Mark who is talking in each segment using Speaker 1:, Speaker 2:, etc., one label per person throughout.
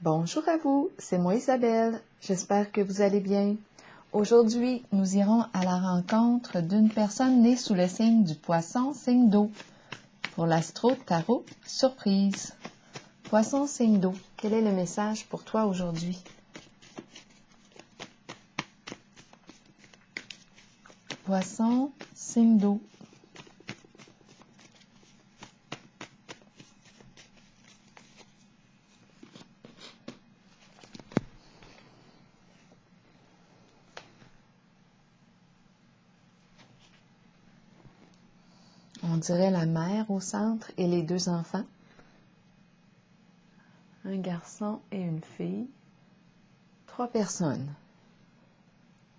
Speaker 1: Bonjour à vous, c'est moi Isabelle, j'espère que vous allez bien. Aujourd'hui, nous irons à la rencontre d'une personne née sous le signe du Poisson, signe d'eau, pour l'Astro Tarot Surprise. Poisson, signe d'eau, quel est le message pour toi aujourd'hui? Poisson, signe d'eau. On dirait la mère au centre et les deux enfants. Un garçon et une fille. 3 personnes.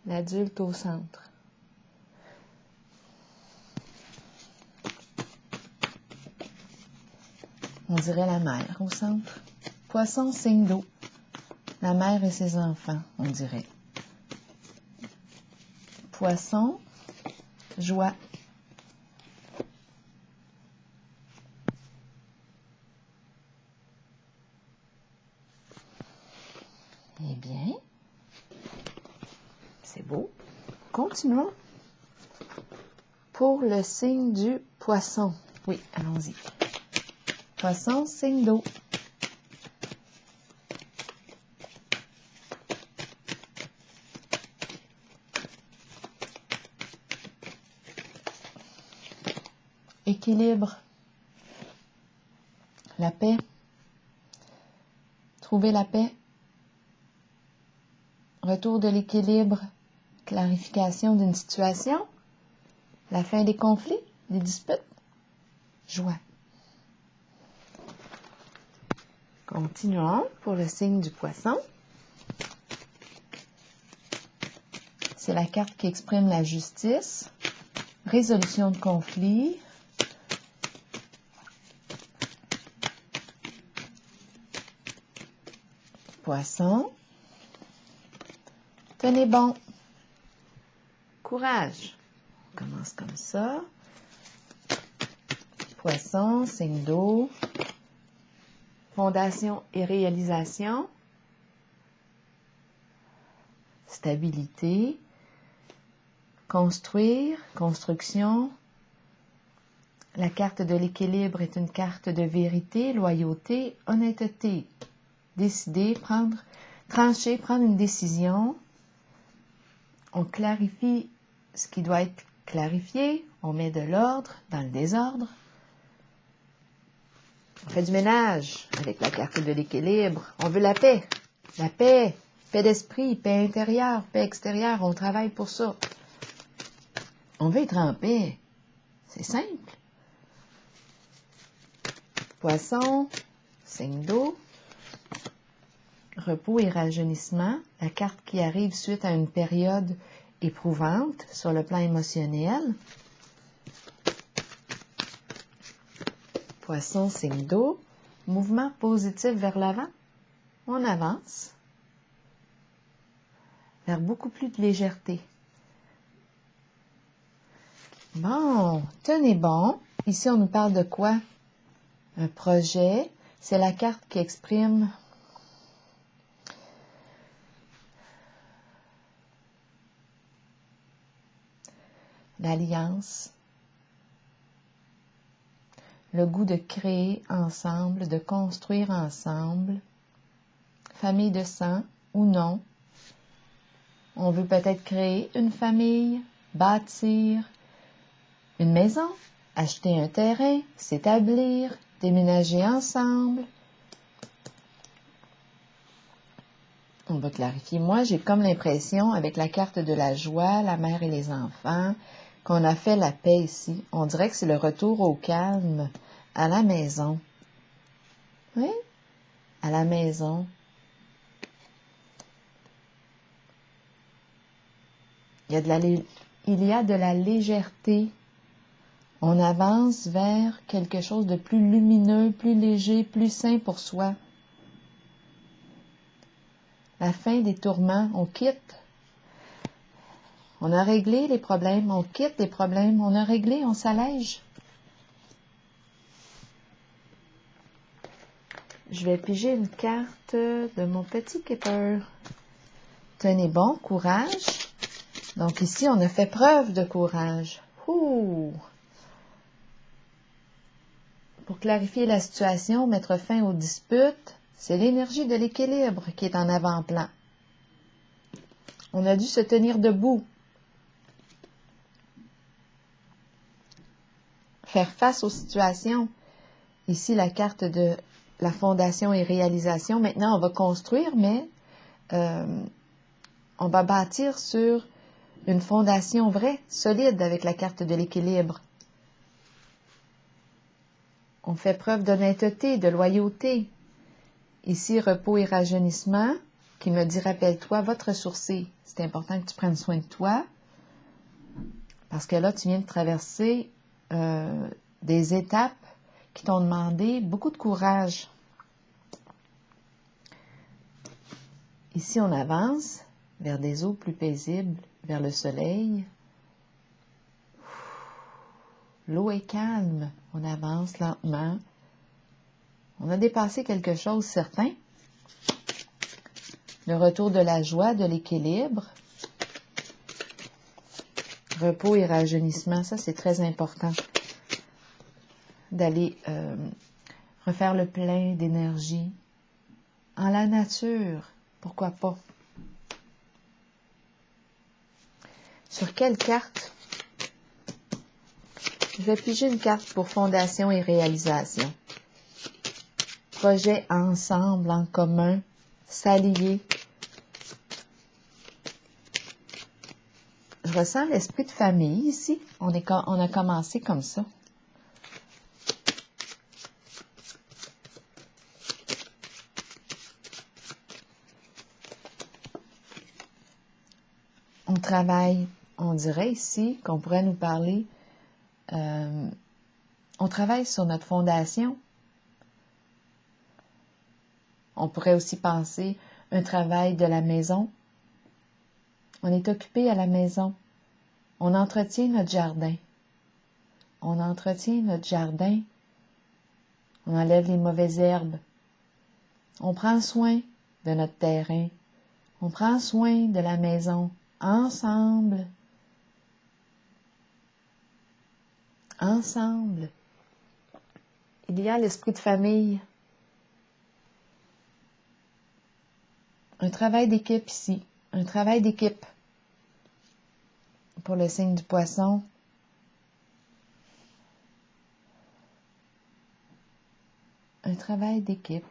Speaker 1: L'adulte au centre. On dirait la mère au centre. Poisson, signe d'eau. La mère et ses enfants, on dirait. Poisson, joie. Eh bien, c'est beau. Continuons. Pour le signe du poisson. Oui, allons-y. Poisson, signe d'eau. Équilibre. La paix. Trouver la paix. Retour de l'équilibre. Clarification d'une situation. La fin des conflits, des disputes. Joie. Continuons pour le signe du poisson. C'est la carte qui exprime la justice, résolution de conflits, poisson, tenez bon, courage. On commence comme ça. Poisson, signe d'eau, fondation et réalisation, stabilité, construire, construction. La carte de l'équilibre est une carte de vérité, loyauté, honnêteté. Décider, trancher, prendre une décision. On clarifie ce qui doit être clarifié. On met de l'ordre dans le désordre. On fait du ménage avec la carte de l'équilibre. On veut la paix. La paix. Paix d'esprit, paix intérieure, paix extérieure. On travaille pour ça. On veut être en paix. C'est simple. Poisson, signe d'eau. Repos et rajeunissement, la carte qui arrive suite à une période éprouvante sur le plan émotionnel. Poisson, signe d'eau, mouvement positif vers l'avant. On avance vers beaucoup plus de légèreté. Bon, tenez bon. Ici, on nous parle de quoi? Un projet. C'est la carte qui exprime l'alliance, le goût de créer ensemble, de construire ensemble, famille de sang ou non. On veut peut-être créer une famille, bâtir une maison, acheter un terrain, s'établir, déménager ensemble. On va clarifier. Moi, j'ai comme l'impression, avec la carte de la joie, la mère et les enfants, qu'on a fait la paix ici. On dirait que c'est le retour au calme à la maison. Oui, à la maison. Il y a de la légèreté. On avance vers quelque chose de plus lumineux, plus léger, plus sain pour soi. La fin des tourments, on quitte. On a réglé les problèmes, on quitte les problèmes, on a réglé, on s'allège. Je vais piger une carte de mon petit Kipper. Tenez bon, courage. Donc ici, on a fait preuve de courage. Ouh! Pour clarifier la situation, mettre fin aux disputes, c'est l'énergie de l'équilibre qui est en avant-plan. On a dû se tenir debout. Faire face aux situations. Ici, la carte de la fondation et réalisation. Maintenant, on va construire, mais on va bâtir sur une fondation vraie, solide, avec la carte de l'équilibre. On fait preuve d'honnêteté, de loyauté. Ici, repos et rajeunissement, qui me dit, rappelle-toi, va te ressourcer. C'est important que tu prennes soin de toi, parce que là, tu viens de traverser des étapes qui t'ont demandé beaucoup de courage. Ici, on avance vers des eaux plus paisibles, vers le soleil. L'eau est calme, on avance lentement. On a dépassé quelque chose de certain. Le retour de la joie, de l'équilibre. Repos et rajeunissement, ça c'est très important. D'aller refaire le plein d'énergie. En la nature, pourquoi pas. Sur quelle carte? Je vais piger une carte pour fondation et réalisation. Projet ensemble, en commun, s'allier. Je ressens l'esprit de famille ici. On a commencé comme ça. On travaille, on dirait ici qu'on pourrait nous parler, on travaille sur notre fondation. On pourrait aussi penser un travail de la maison. On est occupé à la maison. On entretient notre jardin. On entretient notre jardin. On enlève les mauvaises herbes. On prend soin de notre terrain. On prend soin de la maison. Ensemble. Ensemble. Il y a l'esprit de famille. Un travail d'équipe ici. Un travail d'équipe. Pour le signe du poisson. Un travail d'équipe.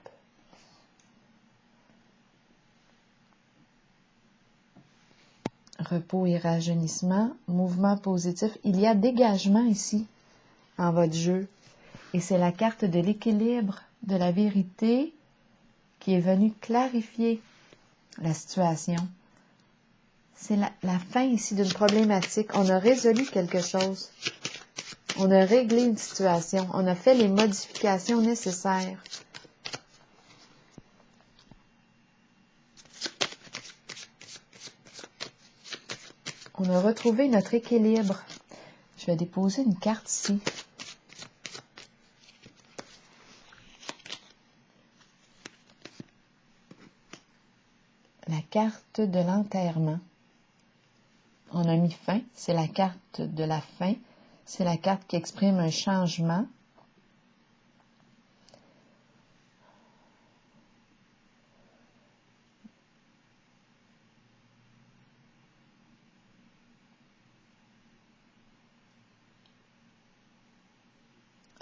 Speaker 1: Repos et rajeunissement, mouvement positif. Il y a dégagement ici, en votre jeu. Et c'est la carte de l'équilibre, de la vérité, qui est venue clarifier la situation. C'est la fin ici d'une problématique. On a résolu quelque chose. On a réglé une situation. On a fait les modifications nécessaires. On a retrouvé notre équilibre. Je vais déposer une carte ici. La carte de l'enterrement. On a mis fin. C'est la carte de la fin. C'est la carte qui exprime un changement.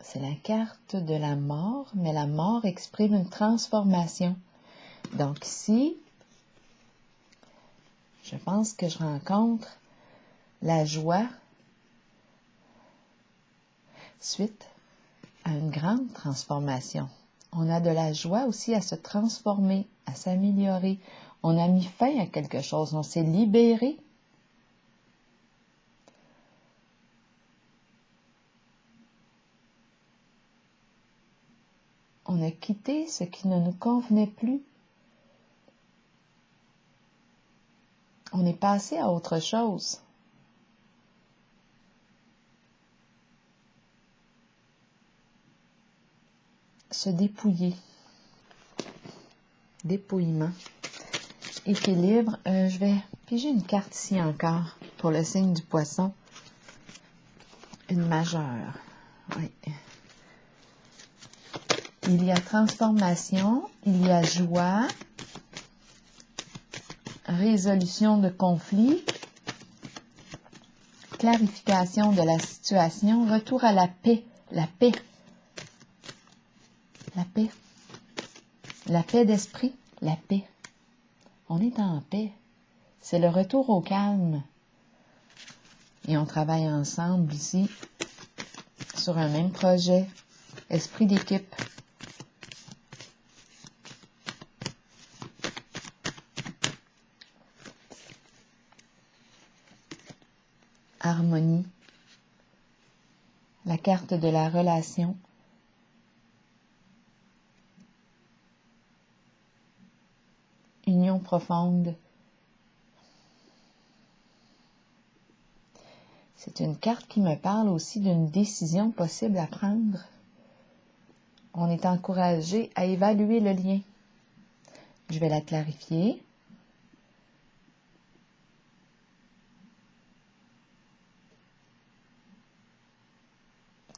Speaker 1: C'est la carte de la mort, mais la mort exprime une transformation. Donc ici, je pense que je rencontre la joie suite à une grande transformation. On a de la joie aussi à se transformer, à s'améliorer. On a mis fin à quelque chose, on s'est libéré. On a quitté ce qui ne nous convenait plus. On est passé à autre chose. Se dépouiller. dépouillement, équilibre. Je vais piger une carte ici encore pour le signe du poisson. Une majeure. Oui. Il y a transformation, il y a joie, résolution de conflits, clarification de la situation, retour à la paix, la paix, la paix, la paix d'esprit, la paix. On est en paix. C'est le retour au calme. Et on travaille ensemble ici sur un même projet, esprit d'équipe. Harmonie, la carte de la relation, union profonde. C'est une carte qui me parle aussi d'une décision possible à prendre. On est encouragé à évaluer le lien. Je vais la clarifier.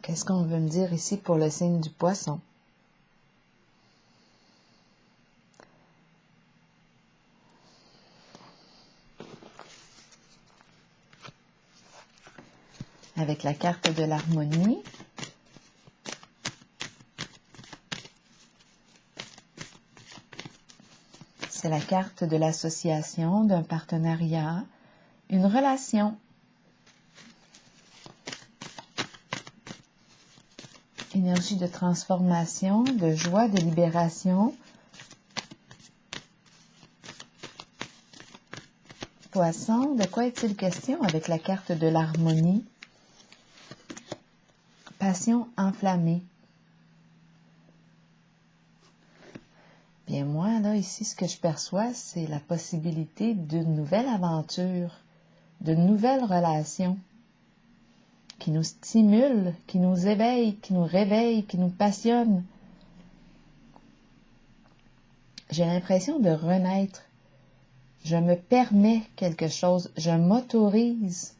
Speaker 1: Qu'est-ce qu'on veut me dire ici pour le signe du poisson? Avec la carte de l'harmonie, c'est la carte de l'association, d'un partenariat, une relation. Énergie de transformation, de joie, de libération. Poisson, de quoi est-il question avec la carte de l'harmonie? Passion enflammée. Bien moi, là, ici, ce que je perçois, c'est la possibilité d'une nouvelle aventure, d'une nouvelle relation qui nous stimule, qui nous éveille, qui nous réveille, qui nous passionne. J'ai l'impression de renaître. Je me permets quelque chose, je m'autorise.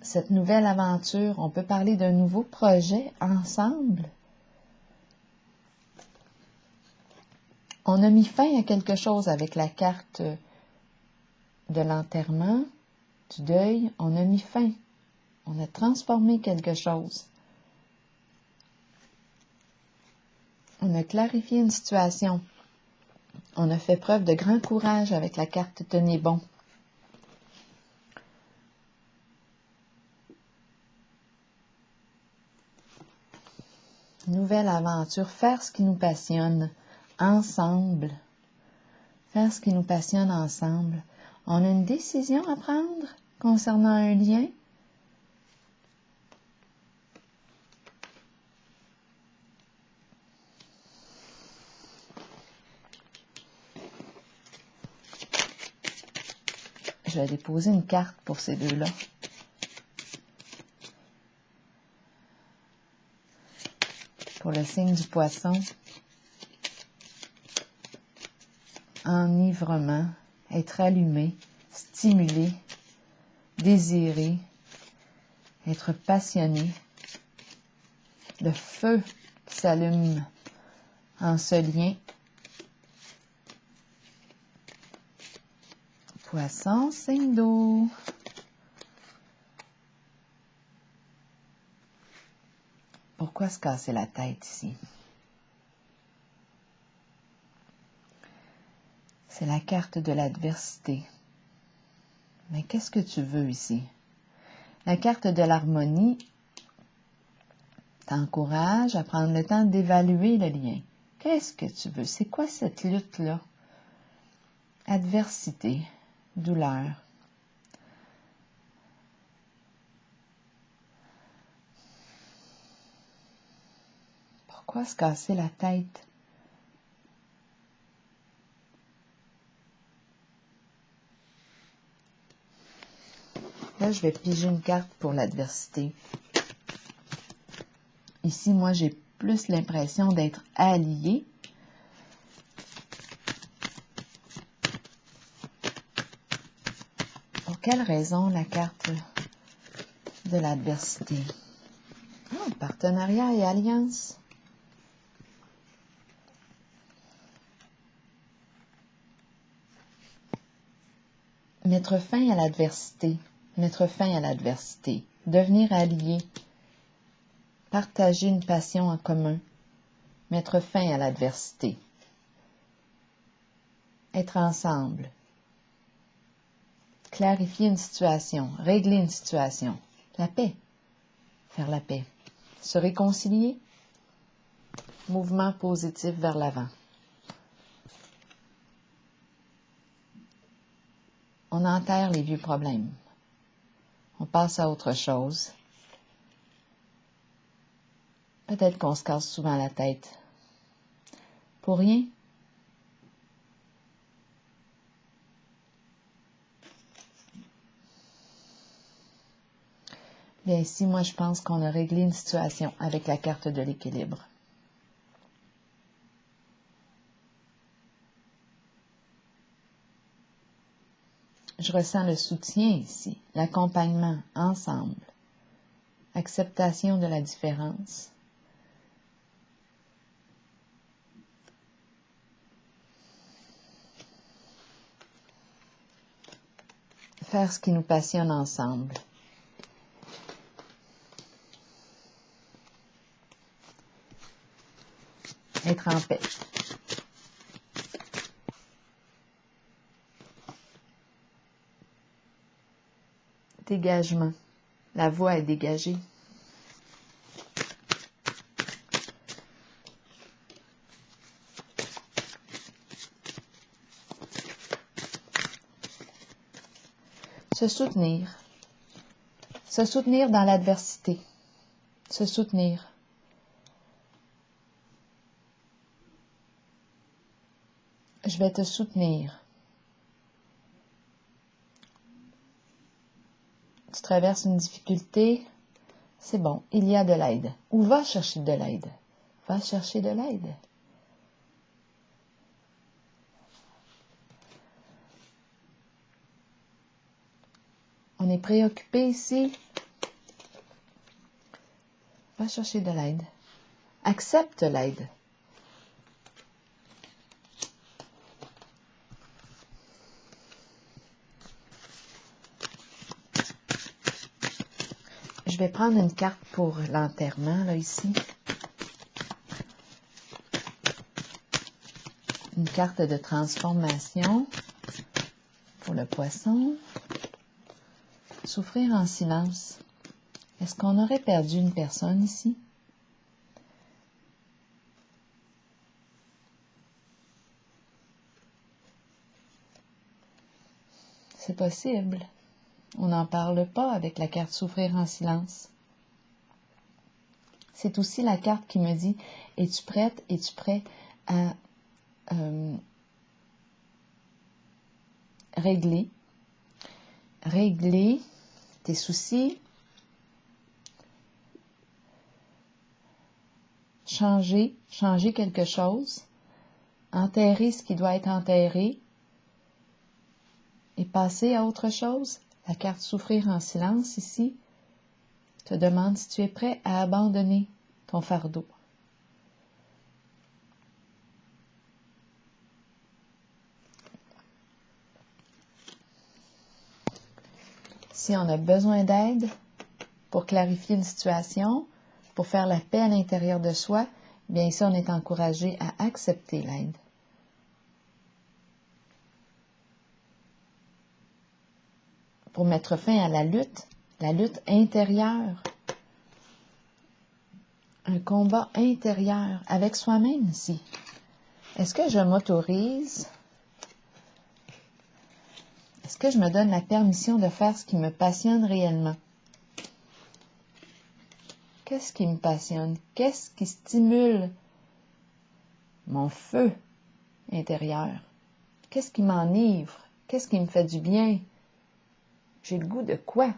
Speaker 1: Cette nouvelle aventure, on peut parler d'un nouveau projet ensemble. On a mis fin à quelque chose avec la carte de l'enterrement, du deuil. On a mis fin. On a transformé quelque chose. On a clarifié une situation. On a fait preuve de grand courage avec la carte Tenez bon. Nouvelle aventure, faire ce qui nous passionne ensemble. Faire ce qui nous passionne ensemble. On a une décision à prendre concernant un lien. Je vais déposer une carte pour ces deux-là. Pour le signe du poisson, enivrement, être allumé, stimulé, désiré, être passionné, le feu qui s'allume en ce lien. Poisson, signe d'eau. Pourquoi se casser la tête ici? C'est la carte de l'adversité. Mais qu'est-ce que tu veux ici? La carte de l'harmonie t'encourage à prendre le temps d'évaluer le lien. Qu'est-ce que tu veux? C'est quoi cette lutte-là? Adversité, douleur. Pourquoi se casser la tête? Là, je vais piger une carte pour l'adversité. Ici, moi, j'ai plus l'impression d'être alliée. Pour quelle raison la carte de l'adversité? Oh, partenariat et alliance. Mettre fin à l'adversité. Mettre fin à l'adversité. Devenir allié. Partager une passion en commun. Mettre fin à l'adversité. Être ensemble. Clarifier une situation. Régler une situation. La paix. Faire la paix. Se réconcilier. Mouvement positif vers l'avant. On enterre les vieux problèmes. On passe à autre chose. Peut-être qu'on se casse souvent la tête. Pour rien. Bien ici, moi, je pense qu'on a réglé une situation avec la carte de l'équilibre. Je ressens le soutien ici, l'accompagnement, ensemble, acceptation de la différence. Faire ce qui nous passionne ensemble. Être en paix. Dégagement. La voie est dégagée. Se soutenir. Se soutenir dans l'adversité. Se soutenir. Je vais te soutenir. Tu traverses une difficulté, c'est bon, il y a de l'aide. Ou va chercher de l'aide. Va chercher de l'aide. On est préoccupé ici. Va chercher de l'aide. Accepte l'aide. Je vais prendre une carte pour l'enterrement, là, ici. Une carte de transformation pour le poisson. Souffrir en silence. Est-ce qu'on aurait perdu une personne ici? C'est possible. On n'en parle pas avec la carte souffrir en silence. C'est aussi la carte qui me dit, es-tu prête, es-tu prêt à régler tes soucis, changer quelque chose, enterrer ce qui doit être enterré et passer à autre chose. La carte souffrir en silence ici te demande si tu es prêt à abandonner ton fardeau. Si on a besoin d'aide pour clarifier une situation, pour faire la paix à l'intérieur de soi, bien ici on est encouragé à accepter l'aide. Pour mettre fin à la lutte intérieure, un combat intérieur avec soi-même ici. Est-ce que je m'autorise? Est-ce que je me donne la permission de faire ce qui me passionne réellement? Qu'est-ce qui me passionne? Qu'est-ce qui stimule mon feu intérieur? Qu'est-ce qui m'enivre? Qu'est-ce qui me fait du bien? J'ai le goût de quoi?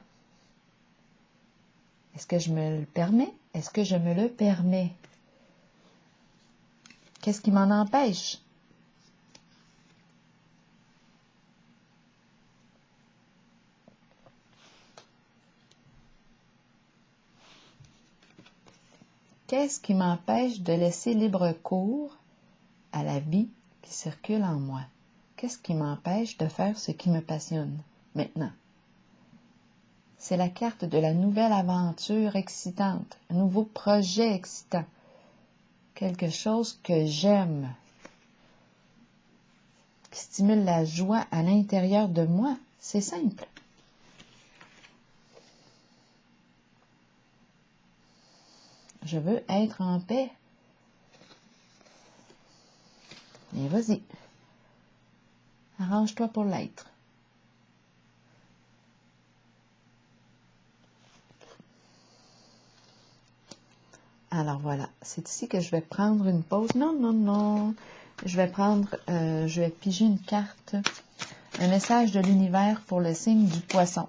Speaker 1: Est-ce que je me le permets? Est-ce que je me le permets? Qu'est-ce qui m'en empêche? Qu'est-ce qui m'empêche de laisser libre cours à la vie qui circule en moi? Qu'est-ce qui m'empêche de faire ce qui me passionne maintenant? C'est la carte de la nouvelle aventure excitante, un nouveau projet excitant, quelque chose que j'aime, qui stimule la joie à l'intérieur de moi. C'est simple. Je veux être en paix. Et vas-y. Arrange-toi pour l'être. Alors voilà, c'est ici que je vais prendre une pause. Non, non, non. Je vais piger une carte, un message de l'univers pour le signe du Poisson.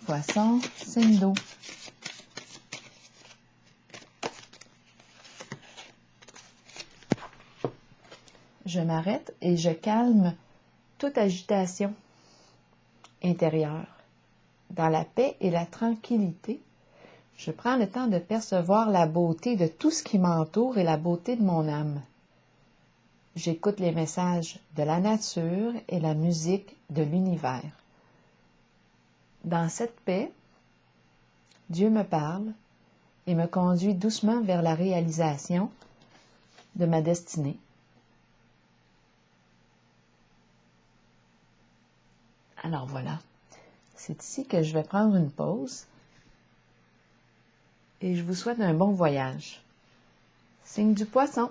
Speaker 1: Poisson, signe d'eau. Je m'arrête et je calme toute agitation intérieure. Dans la paix et la tranquillité, je prends le temps de percevoir la beauté de tout ce qui m'entoure et la beauté de mon âme. J'écoute les messages de la nature et la musique de l'univers. Dans cette paix, Dieu me parle et me conduit doucement vers la réalisation de ma destinée. Alors voilà, c'est ici que je vais prendre une pause et je vous souhaite un bon voyage. Signe du Poisson.